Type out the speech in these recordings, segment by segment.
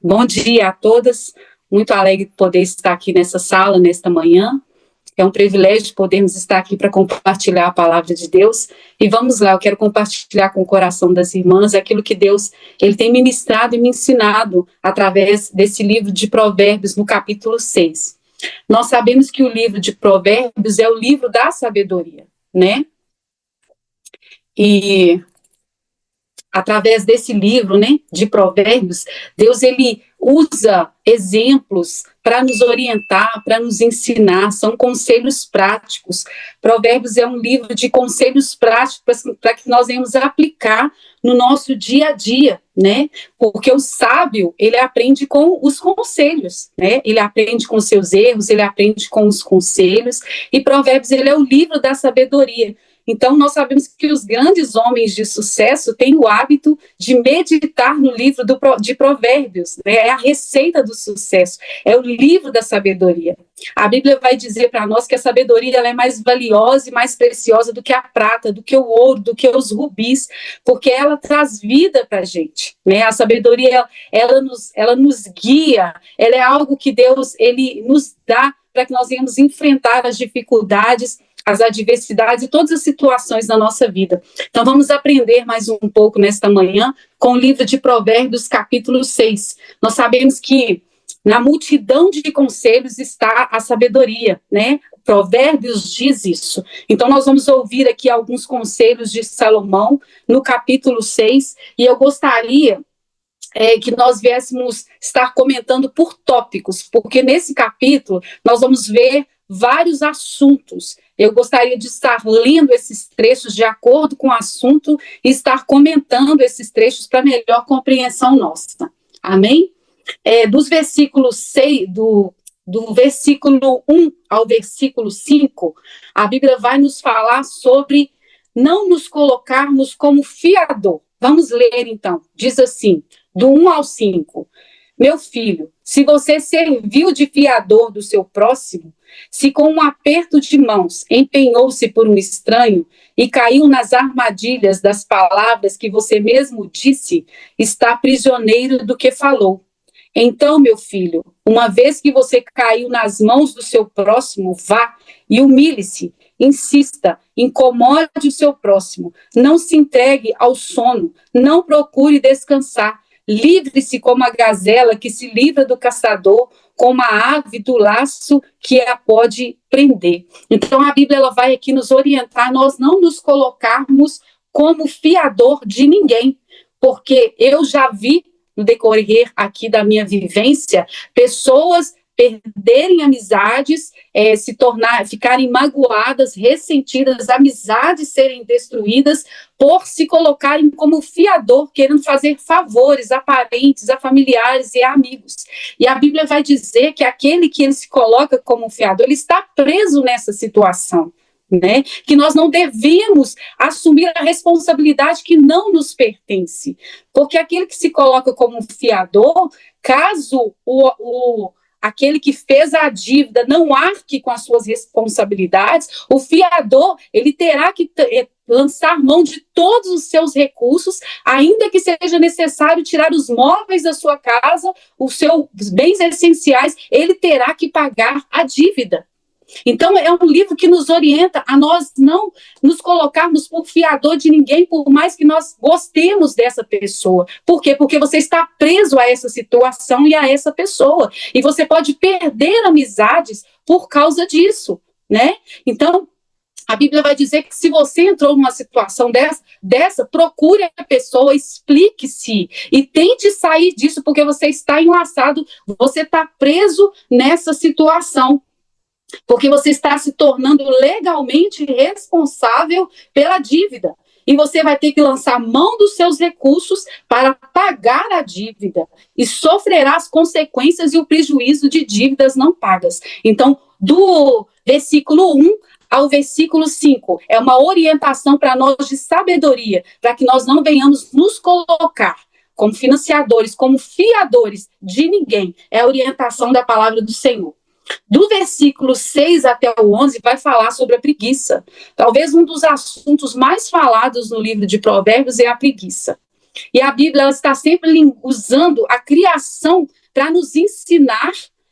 Bom dia a todas, muito alegre de poder estar aqui nessa sala, nesta manhã. É um privilégio podermos estar aqui para compartilhar a palavra de Deus. E vamos lá, eu quero compartilhar com o coração das irmãs aquilo que Deus ele tem ministrado e me ensinado através desse livro de Provérbios, no capítulo 6. Nós sabemos que o livro de Provérbios é o livro da sabedoria, né? E através desse livro, né, de Provérbios, Deus ele usa exemplos para nos orientar, para nos ensinar, são conselhos práticos. Provérbios é um livro de conselhos práticos para que nós venhamos aplicar no nosso dia a dia, né? Porque o sábio, ele aprende com os conselhos, né? Ele aprende com seus erros, ele aprende com os conselhos, e Provérbios ele é o livro da sabedoria. Então, nós sabemos que os grandes homens de sucesso têm o hábito de meditar no livro de Provérbios, né? É a receita do sucesso, é o livro da sabedoria. A Bíblia vai dizer para nós que a sabedoria ela é mais valiosa e mais preciosa do que a prata, do que o ouro, do que os rubis, porque ela traz vida para a gente, né? A sabedoria, ela nos guia, ela é algo que Deus ele nos dá para que nós venhamos enfrentar as dificuldades, as adversidades e todas as situações da nossa vida. Então, vamos aprender mais um pouco nesta manhã com o livro de Provérbios, capítulo 6. Nós sabemos que na multidão de conselhos está a sabedoria, né? Provérbios diz isso. Então, nós vamos ouvir aqui alguns conselhos de Salomão no capítulo 6, e eu gostaria que nós viéssemos estar comentando por tópicos, porque nesse capítulo nós vamos ver vários assuntos. Eu gostaria de estar lendo esses trechos de acordo com o assunto e estar comentando esses trechos para melhor compreensão nossa. Amém? Dos versículos 6, do versículo 1 ao versículo 5, a Bíblia vai nos falar sobre não nos colocarmos como fiador. Vamos ler então. Diz assim, do 1 ao 5. Meu filho, se você serviu de fiador do seu próximo, se com um aperto de mãos empenhou-se por um estranho e caiu nas armadilhas das palavras que você mesmo disse, está prisioneiro do que falou. Então, meu filho, uma vez que você caiu nas mãos do seu próximo, vá e humilhe-se, insista, incomode o seu próximo, não se entregue ao sono, não procure descansar. Livre-se como a gazela que se livra do caçador, como a ave do laço que a pode prender. Então, a Bíblia ela vai aqui nos orientar, nós não nos colocarmos como fiador de ninguém, porque eu já vi, no decorrer aqui da minha vivência, pessoas perderem amizades, ficarem magoadas, ressentidas, amizades serem destruídas por se colocarem como fiador, querendo fazer favores a parentes, a familiares e a amigos. E a Bíblia vai dizer que aquele que ele se coloca como fiador, ele está preso nessa situação. Né? Que nós não devemos assumir a responsabilidade que não nos pertence, porque aquele que se coloca como fiador, caso aquele que fez a dívida não arque com as suas responsabilidades, o fiador ele terá que lançar mão de todos os seus recursos, ainda que seja necessário tirar os móveis da sua casa, os seus bens essenciais, ele terá que pagar a dívida. Então, é um livro que nos orienta a nós não nos colocarmos por fiador de ninguém, por mais que nós gostemos dessa pessoa. Por quê? Porque você está preso a essa situação e a essa pessoa. E você pode perder amizades por causa disso, né? Então, a Bíblia vai dizer que se você entrou numa situação dessa, procure a pessoa, explique-se e tente sair disso, porque você está enlaçado, você está preso nessa situação. Porque você está se tornando legalmente responsável pela dívida. E você vai ter que lançar mão dos seus recursos para pagar a dívida. E sofrerá as consequências e o prejuízo de dívidas não pagas. Então, do versículo 1 ao versículo 5, é uma orientação para nós de sabedoria, para que nós não venhamos nos colocar como financiadores, como fiadores de ninguém. É a orientação da palavra do Senhor. Do versículo 6 até o 11 vai falar sobre a preguiça. Talvez um dos assuntos mais falados no livro de Provérbios é a preguiça. E a Bíblia ela está sempre usando a criação para nos ensinar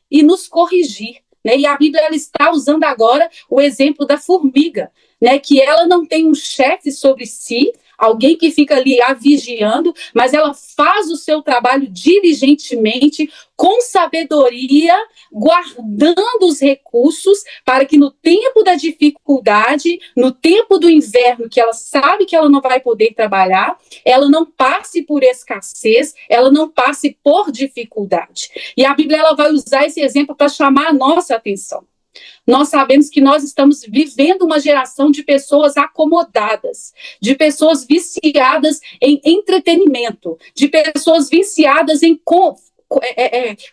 e nos corrigir, né? E a Bíblia ela está usando agora o exemplo da formiga, né? Que ela não tem um chefe sobre si, alguém que fica ali a vigiando, mas ela faz o seu trabalho diligentemente, com sabedoria, guardando os recursos para que no tempo da dificuldade, no tempo do inverno, que ela sabe que ela não vai poder trabalhar, ela não passe por escassez, ela não passe por dificuldade. E a Bíblia ela vai usar esse exemplo para chamar a nossa atenção. Nós sabemos que nós estamos vivendo uma geração de pessoas acomodadas, de pessoas viciadas em entretenimento, de pessoas viciadas em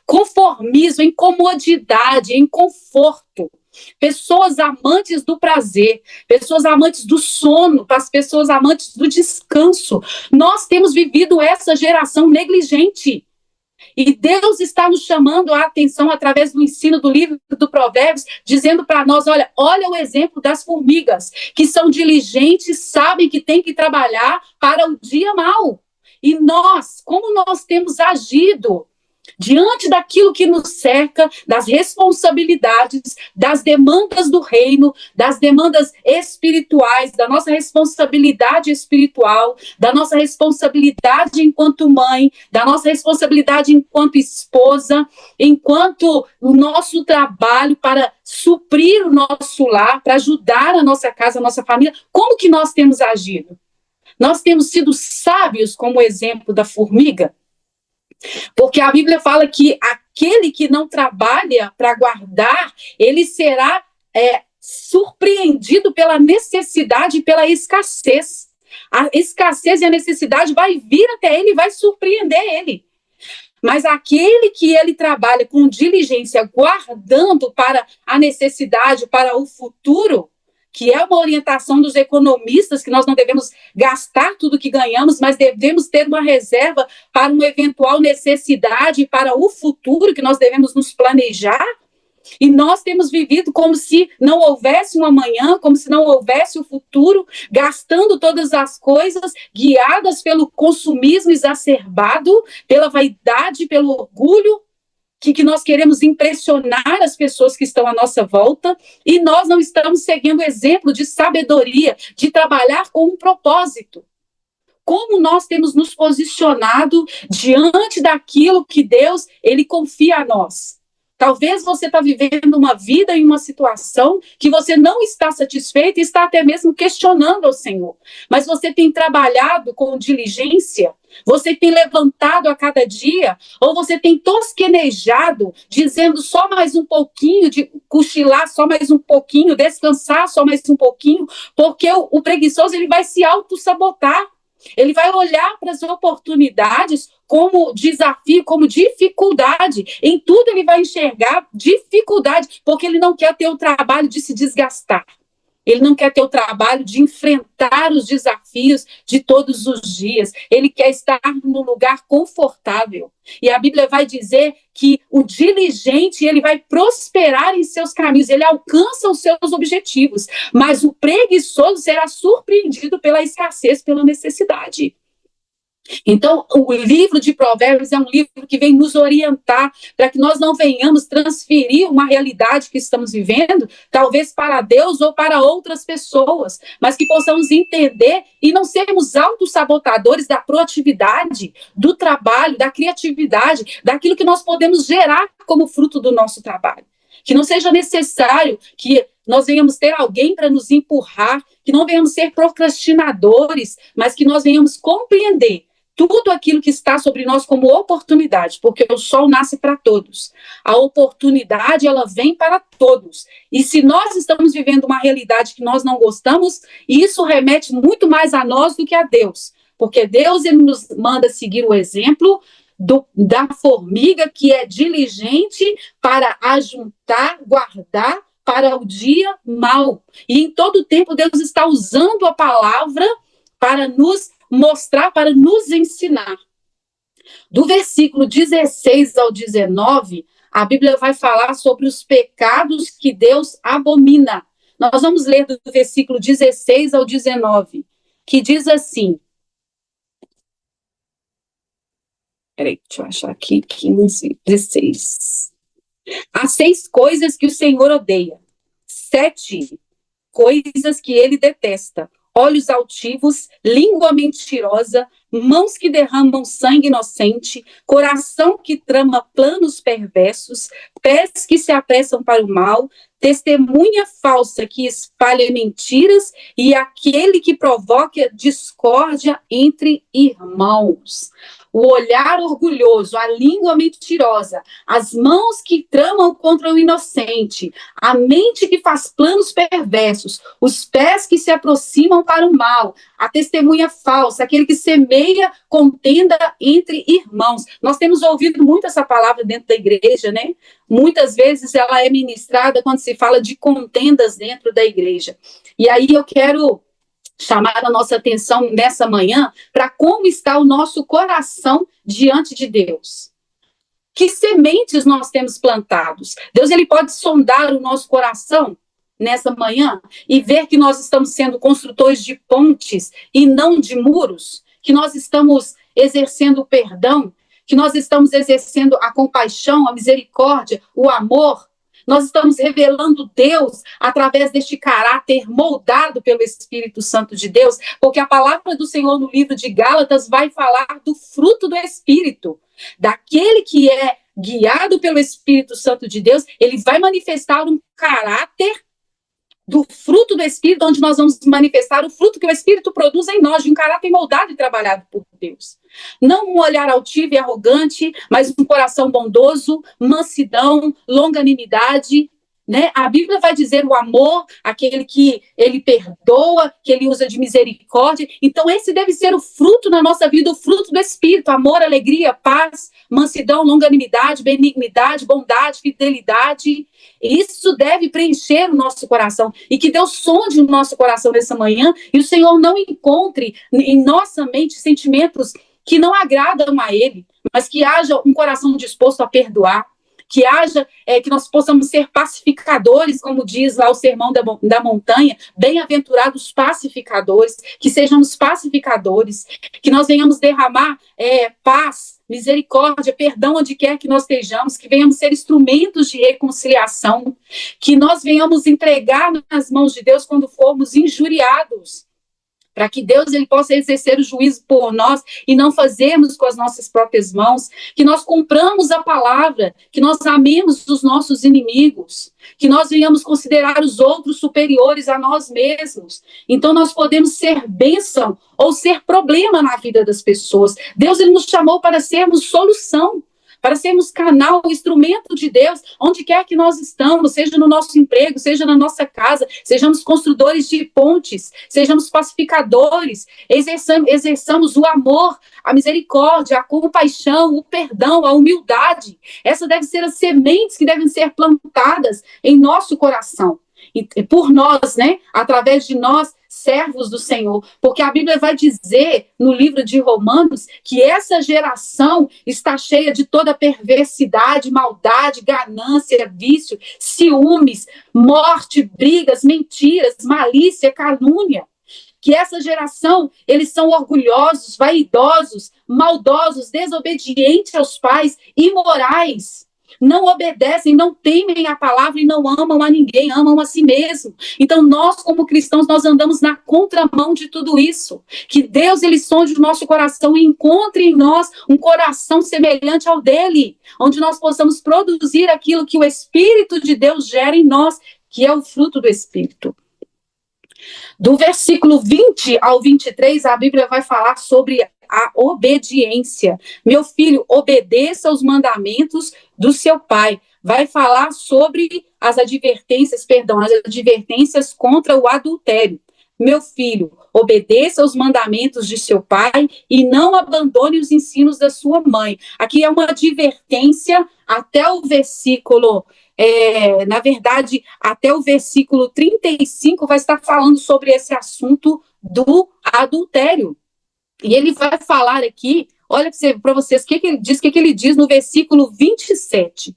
conformismo, em comodidade, em conforto. Pessoas amantes do prazer, pessoas amantes do sono, pessoas amantes do descanso. Nós temos vivido essa geração negligente. E Deus está nos chamando a atenção através do ensino do livro do Provérbios, dizendo para nós, olha o exemplo das formigas, que são diligentes, sabem que tem que trabalhar para o dia mau. E nós, como nós temos agido diante daquilo que nos cerca, das responsabilidades, das demandas do reino, das demandas espirituais, da nossa responsabilidade espiritual, da nossa responsabilidade enquanto mãe, da nossa responsabilidade enquanto esposa, enquanto o nosso trabalho para suprir o nosso lar, para ajudar a nossa casa, a nossa família, como que nós temos agido? Nós temos sido sábios como o exemplo da formiga? Porque a Bíblia fala que aquele que não trabalha para guardar, ele será surpreendido pela necessidade e pela escassez. A escassez e a necessidade vai vir até ele e vai surpreender ele. Mas aquele que ele trabalha com diligência, guardando para a necessidade, para o futuro, que é uma orientação dos economistas, que nós não devemos gastar tudo que ganhamos, mas devemos ter uma reserva para uma eventual necessidade, para o futuro, que nós devemos nos planejar. E nós temos vivido como se não houvesse um amanhã, como se não houvesse o futuro, gastando todas as coisas, guiadas pelo consumismo exacerbado, pela vaidade, pelo orgulho, que nós queremos impressionar as pessoas que estão à nossa volta, e nós não estamos seguindo o exemplo de sabedoria, de trabalhar com um propósito. Como nós temos nos posicionado diante daquilo que Deus, ele confia a nós. Talvez você está vivendo uma vida em uma situação que você não está satisfeito e está até mesmo questionando ao Senhor. Mas você tem trabalhado com diligência, você tem levantado a cada dia, ou você tem tosquenejado, dizendo só mais um pouquinho, de cochilar só mais um pouquinho, descansar só mais um pouquinho, porque o preguiçoso ele vai se auto-sabotar. Ele vai olhar para as oportunidades como desafio, como dificuldade. Em tudo ele vai enxergar dificuldade, porque ele não quer ter o trabalho de se desgastar. Ele não quer ter o trabalho de enfrentar os desafios de todos os dias. Ele quer estar num lugar confortável. E a Bíblia vai dizer que o diligente, ele vai prosperar em seus caminhos, ele alcança os seus objetivos. Mas o preguiçoso será surpreendido pela escassez, pela necessidade. Então, o livro de Provérbios é um livro que vem nos orientar para que nós não venhamos transferir uma realidade que estamos vivendo, talvez para Deus ou para outras pessoas, mas que possamos entender e não sermos autossabotadores da proatividade, do trabalho, da criatividade, daquilo que nós podemos gerar como fruto do nosso trabalho. Que não seja necessário que nós venhamos ter alguém para nos empurrar, que não venhamos ser procrastinadores, mas que nós venhamos compreender tudo aquilo que está sobre nós como oportunidade, porque o sol nasce para todos. A oportunidade, ela vem para todos. E se nós estamos vivendo uma realidade que nós não gostamos, isso remete muito mais a nós do que a Deus. Porque Deus, ele nos manda seguir o exemplo da formiga, que é diligente para ajuntar, guardar para o dia mau. E em todo tempo Deus está usando a palavra para nos mostrar, para nos ensinar. Do versículo 16 ao 19, a Bíblia vai falar sobre os pecados que Deus abomina. Nós vamos ler do versículo 16 ao 19, que diz assim: Peraí, deixa eu achar aqui, 15, 16. Há 6 coisas que o Senhor odeia. 7 coisas que ele detesta: olhos altivos, língua mentirosa, mãos que derramam sangue inocente, coração que trama planos perversos, pés que se apressam para o mal, testemunha falsa que espalha mentiras e aquele que provoca discórdia entre irmãos. O olhar orgulhoso, a língua mentirosa, as mãos que tramam contra o inocente, a mente que faz planos perversos, os pés que se aproximam para o mal, a testemunha falsa, aquele que semeia contenda entre irmãos. Nós temos ouvido muito essa palavra dentro da igreja, né? Muitas vezes ela é ministrada quando se fala de contendas dentro da igreja. E aí eu quero chamar a nossa atenção nessa manhã para como está o nosso coração diante de Deus. Que sementes nós temos plantados? Deus, ele pode sondar o nosso coração nessa manhã e ver que nós estamos sendo construtores de pontes e não de muros, que nós estamos exercendo o perdão, que nós estamos exercendo a compaixão, a misericórdia, o amor. Nós estamos revelando Deus através deste caráter moldado pelo Espírito Santo de Deus, porque a palavra do Senhor no livro de Gálatas vai falar do fruto do Espírito. Daquele que é guiado pelo Espírito Santo de Deus, ele vai manifestar um caráter do fruto do Espírito, onde nós vamos manifestar o fruto que o Espírito produz em nós, de um caráter moldado e trabalhado por Deus. Não um olhar altivo e arrogante, mas um coração bondoso, mansidão, longanimidade, né? A Bíblia vai dizer o amor, aquele que ele perdoa, que ele usa de misericórdia. Então esse deve ser o fruto na nossa vida, o fruto do Espírito: amor, alegria, paz, mansidão, longanimidade, benignidade, bondade, fidelidade. Isso deve preencher o nosso coração, e que Deus sonde o nosso coração nessa manhã e o Senhor não encontre em nossa mente sentimentos que não agradam a Ele, mas que haja um coração disposto a perdoar, que haja, que nós possamos ser pacificadores, como diz lá o Sermão da Montanha, bem-aventurados pacificadores, que sejamos pacificadores, que nós venhamos derramar paz, misericórdia, perdão onde quer que nós estejamos, que venhamos ser instrumentos de reconciliação, que nós venhamos entregar nas mãos de Deus quando formos injuriados, para que Deus ele possa exercer o juízo por nós e não fazermos com as nossas próprias mãos, que nós cumpramos a palavra, que nós amemos os nossos inimigos, que nós venhamos considerar os outros superiores a nós mesmos. Então nós podemos ser bênção ou ser problema na vida das pessoas. Deus ele nos chamou para sermos solução, para sermos canal, instrumento de Deus, onde quer que nós estamos, seja no nosso emprego, seja na nossa casa, sejamos construtores de pontes, sejamos pacificadores, exerçamos o amor, a misericórdia, a compaixão, o perdão, a humildade. Essas devem ser as sementes que devem ser plantadas em nosso coração. E por nós, né, através de nós, servos do Senhor, porque a Bíblia vai dizer no livro de Romanos que essa geração está cheia de toda perversidade, maldade, ganância, vício, ciúmes, morte, brigas, mentiras, malícia, calúnia. Que essa geração, eles são orgulhosos, vaidosos, maldosos, desobedientes aos pais, imorais, não obedecem, não temem a palavra e não amam a ninguém, amam a si mesmo. Então nós, como cristãos, nós andamos na contramão de tudo isso. Que Deus, ele sonde o nosso coração e encontre em nós um coração semelhante ao dele, onde nós possamos produzir aquilo que o Espírito de Deus gera em nós, que é o fruto do Espírito. Do versículo 20 ao 23, a Bíblia vai falar sobre a obediência. Meu filho, obedeça aos mandamentos do seu pai. Vai falar sobre as advertências contra o adultério. Meu filho, obedeça aos mandamentos de seu pai e não abandone os ensinos da sua mãe. Aqui é uma advertência até o versículo, na verdade, até o versículo 35 vai estar falando sobre esse assunto do adultério. E ele vai falar aqui, olha para vocês, o que ele diz no versículo 27.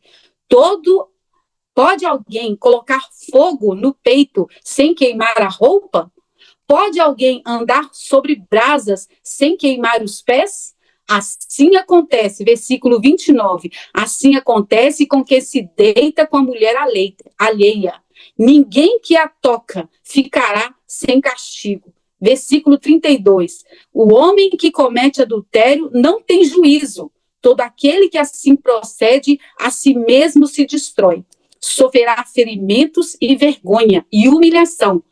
Pode alguém colocar fogo no peito sem queimar a roupa? Pode alguém andar sobre brasas sem queimar os pés? Assim acontece, versículo 29, assim acontece com quem se deita com a mulher alheia. Ninguém que a toca ficará sem castigo. Versículo 32, o homem que comete adultério não tem juízo. Todo aquele que assim procede, a si mesmo se destrói. Sofrerá ferimentos e vergonha e humilhação.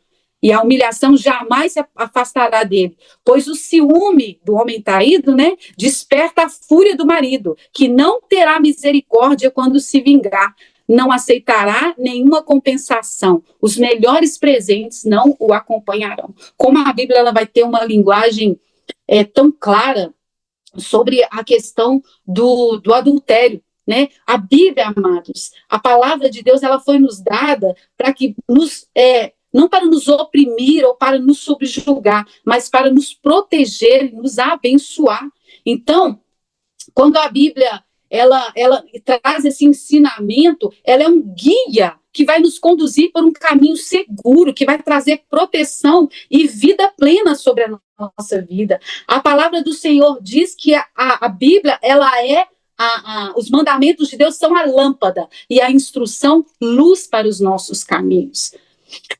E a humilhação jamais se afastará dele, pois o ciúme do homem traído, né, desperta a fúria do marido, que não terá misericórdia quando se vingar, não aceitará nenhuma compensação, os melhores presentes não o acompanharão. Como a Bíblia ela vai ter uma linguagem tão clara sobre a questão do adultério, né? A Bíblia, amados, a palavra de Deus, ela foi nos dada para que não para nos oprimir ou para nos subjugar, mas para nos proteger, nos abençoar. Então, quando a Bíblia ela traz esse ensinamento, ela é um guia que vai nos conduzir por um caminho seguro, que vai trazer proteção e vida plena sobre a nossa vida. A palavra do Senhor diz que a Bíblia, ela é os mandamentos de Deus são a lâmpada e a instrução, luz para os nossos caminhos.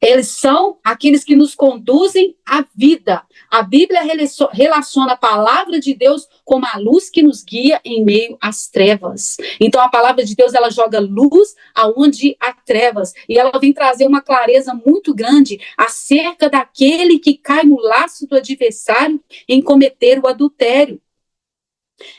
Eles são aqueles que nos conduzem à vida. A Bíblia relaciona a palavra de Deus como a luz que nos guia em meio às trevas. Então, a palavra de Deus, ela joga luz aonde há trevas. E ela vem trazer uma clareza muito grande acerca daquele que cai no laço do adversário em cometer o adultério.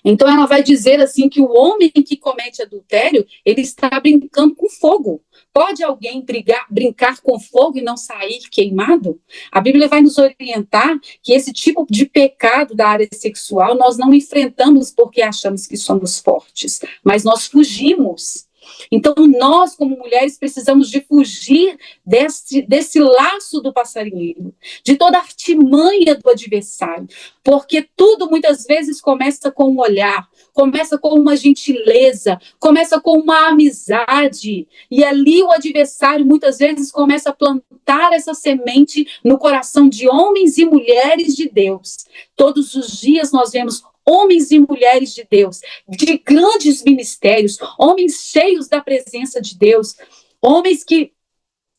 Então, ela vai dizer assim que o homem que comete adultério, ele está brincando com fogo. Pode alguém brincar com fogo e não sair queimado? A Bíblia vai nos orientar que esse tipo de pecado da área sexual nós não enfrentamos porque achamos que somos fortes, mas nós fugimos. Então, nós, como mulheres, precisamos de fugir desse laço do passarinheiro, de toda a artimanha do adversário, porque tudo, muitas vezes, começa com um olhar, começa com uma gentileza, começa com uma amizade, e ali o adversário, muitas vezes, começa a plantar essa semente no coração de homens e mulheres de Deus. Todos os dias nós vemos homens e mulheres de Deus, de grandes ministérios, homens cheios da presença de Deus, homens que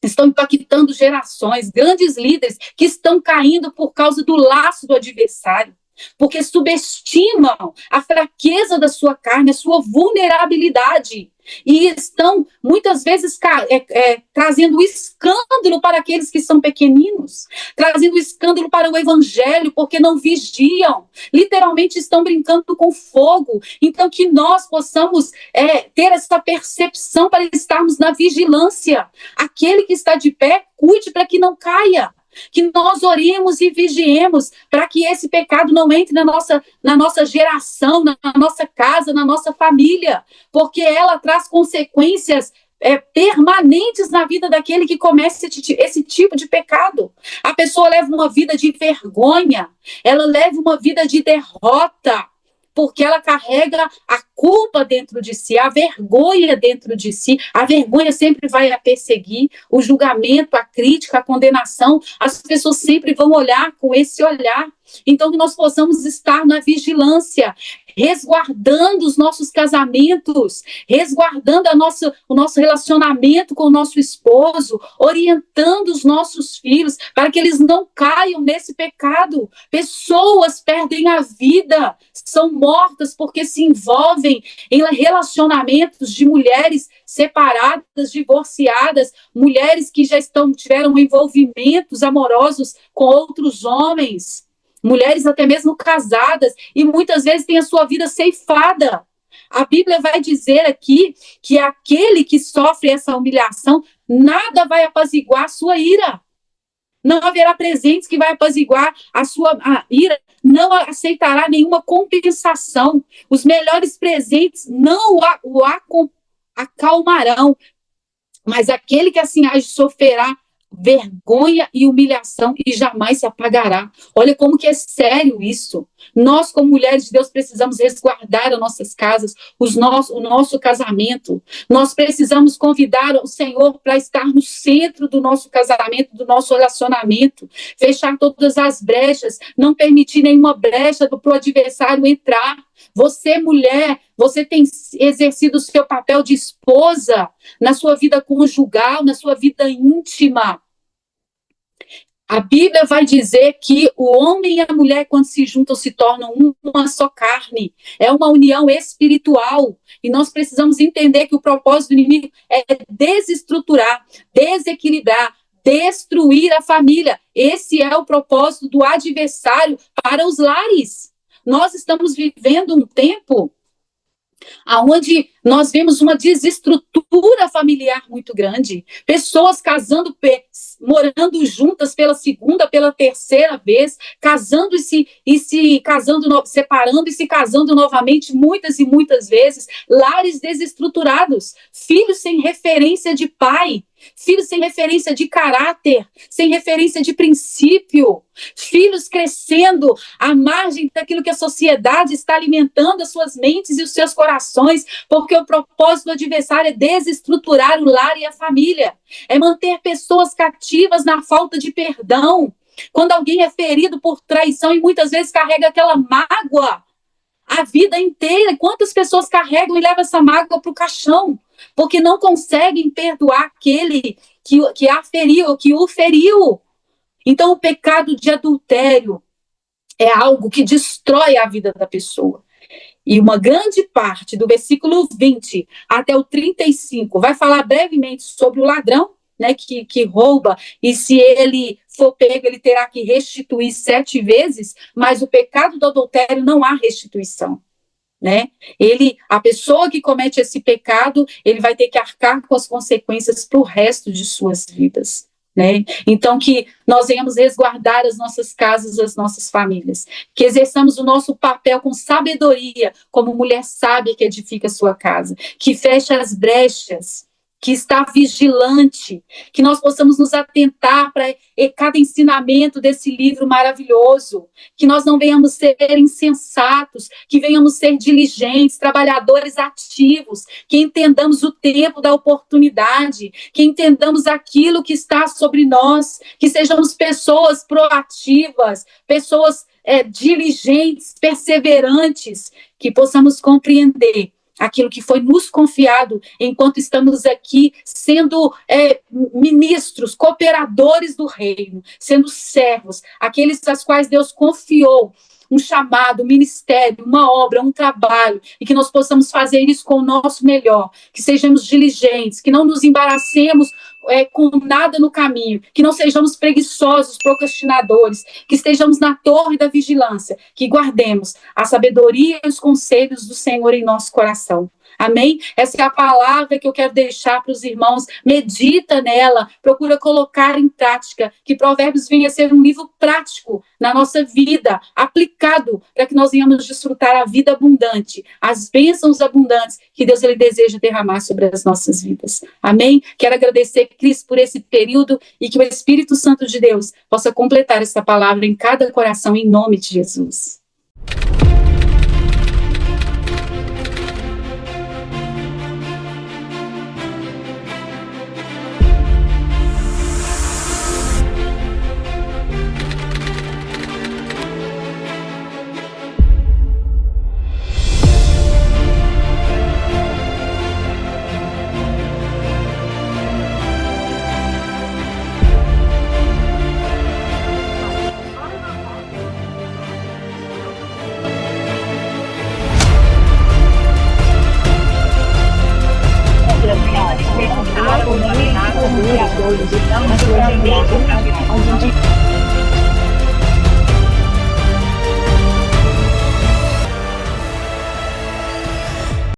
estão impactando gerações, grandes líderes que estão caindo por causa do laço do adversário, porque subestimam a fraqueza da sua carne, a sua vulnerabilidade, e estão, muitas vezes, trazendo escândalo para aqueles que são pequeninos, trazendo escândalo para o evangelho, porque não vigiam, literalmente estão brincando com fogo. Então, que nós possamos ter essa percepção para estarmos na vigilância. Aquele que está de pé, cuide para que não caia. Que nós oremos e vigiemos para que esse pecado não entre na nossa geração, na nossa casa, na nossa família, porque ela traz consequências permanentes na vida daquele que comete esse tipo de pecado. A pessoa leva uma vida de vergonha, ela leva uma vida de derrota, porque ela carrega a culpa dentro de si, a vergonha dentro de si. A vergonha sempre vai a perseguir, o julgamento, a crítica, a condenação, as pessoas sempre vão olhar com esse olhar. Então, que nós possamos estar na vigilância, resguardando os nossos casamentos, resguardando o nosso relacionamento com o nosso esposo, orientando os nossos filhos para que eles não caiam nesse pecado. Pessoas perdem a vida, são mortas porque se envolvem em relacionamentos de mulheres separadas, divorciadas, mulheres que já tiveram envolvimentos amorosos com outros homens. Mulheres até mesmo casadas, e muitas vezes têm a sua vida ceifada. A Bíblia vai dizer aqui que aquele que sofre essa humilhação, nada vai apaziguar a sua ira. Não haverá presentes que vai apaziguar a ira, não aceitará nenhuma compensação. Os melhores presentes não o acalmarão, mas aquele que assim age sofrerá vergonha e humilhação e jamais se apagará. Olha como que é sério isso. Nós, como mulheres de Deus, precisamos resguardar as nossas casas, o nosso casamento. Nós precisamos convidar o Senhor para estar no centro do nosso casamento, do nosso relacionamento, fechar todas as brechas, não permitir nenhuma brecha para o adversário entrar. Você, mulher, você tem exercido o seu papel de esposa na sua vida conjugal, na sua vida íntima. A Bíblia vai dizer que o homem e a mulher, quando se juntam, se tornam uma só carne. É uma união espiritual. E nós precisamos entender que o propósito do inimigo é desestruturar, desequilibrar, destruir a família. Esse é o propósito do adversário para os lares. Nós estamos vivendo um tempo onde nós vemos uma desestrutura familiar muito grande, pessoas casando, morando juntas pela segunda, pela terceira vez, casando e se casando, separando e se casando novamente muitas e muitas vezes, lares desestruturados, filhos sem referência de pai, filhos sem referência de caráter, sem referência de princípio, filhos crescendo à margem daquilo que a sociedade está alimentando as suas mentes e os seus corações, porque o propósito do adversário é desestruturar o lar e a família, é manter pessoas cativas na falta de perdão. Quando alguém é ferido por traição e muitas vezes carrega aquela mágoa a vida inteira, quantas pessoas carregam e levam essa mágoa para o caixão, porque não conseguem perdoar aquele que a feriu, que o feriu. Então, o pecado de adultério é algo que destrói a vida da pessoa. E uma grande parte do versículo 20 até o 35 vai falar brevemente sobre o ladrão, né, que rouba, e se ele for pego, ele terá que restituir 7 vezes, mas o pecado do adultério não há restituição. Né? A pessoa que comete esse pecado, ele vai ter que arcar com as consequências para o resto de suas vidas, né? Então, que nós venhamos resguardar as nossas casas, as nossas famílias, que exerçamos o nosso papel com sabedoria, como mulher sábia que edifica a sua casa, que fecha as brechas, que está vigilante, que nós possamos nos atentar para cada ensinamento desse livro maravilhoso, que nós não venhamos ser insensatos, que venhamos ser diligentes, trabalhadores ativos, que entendamos o tempo da oportunidade, que entendamos aquilo que está sobre nós, que sejamos pessoas proativas, pessoas diligentes, perseverantes, que possamos compreender aquilo que foi nos confiado enquanto estamos aqui sendo ministros, cooperadores do reino, sendo servos, aqueles aos quais Deus confiou um chamado, um ministério, uma obra, um trabalho, e que nós possamos fazer isso com o nosso melhor, que sejamos diligentes, que não nos embaracemos com nada no caminho, que não sejamos preguiçosos, procrastinadores, que estejamos na torre da vigilância, que guardemos a sabedoria e os conselhos do Senhor em nosso coração. Amém? Essa é a palavra que eu quero deixar para os irmãos. Medita nela, procura colocar em prática, que Provérbios venha a ser um livro prático na nossa vida, aplicado, para que nós venhamos desfrutar a vida abundante, as bênçãos abundantes que Deus ele deseja derramar sobre as nossas vidas. Amém? Quero agradecer, Cristo, por esse período e que o Espírito Santo de Deus possa completar essa palavra em cada coração, em nome de Jesus. Então, mas hoje em dia,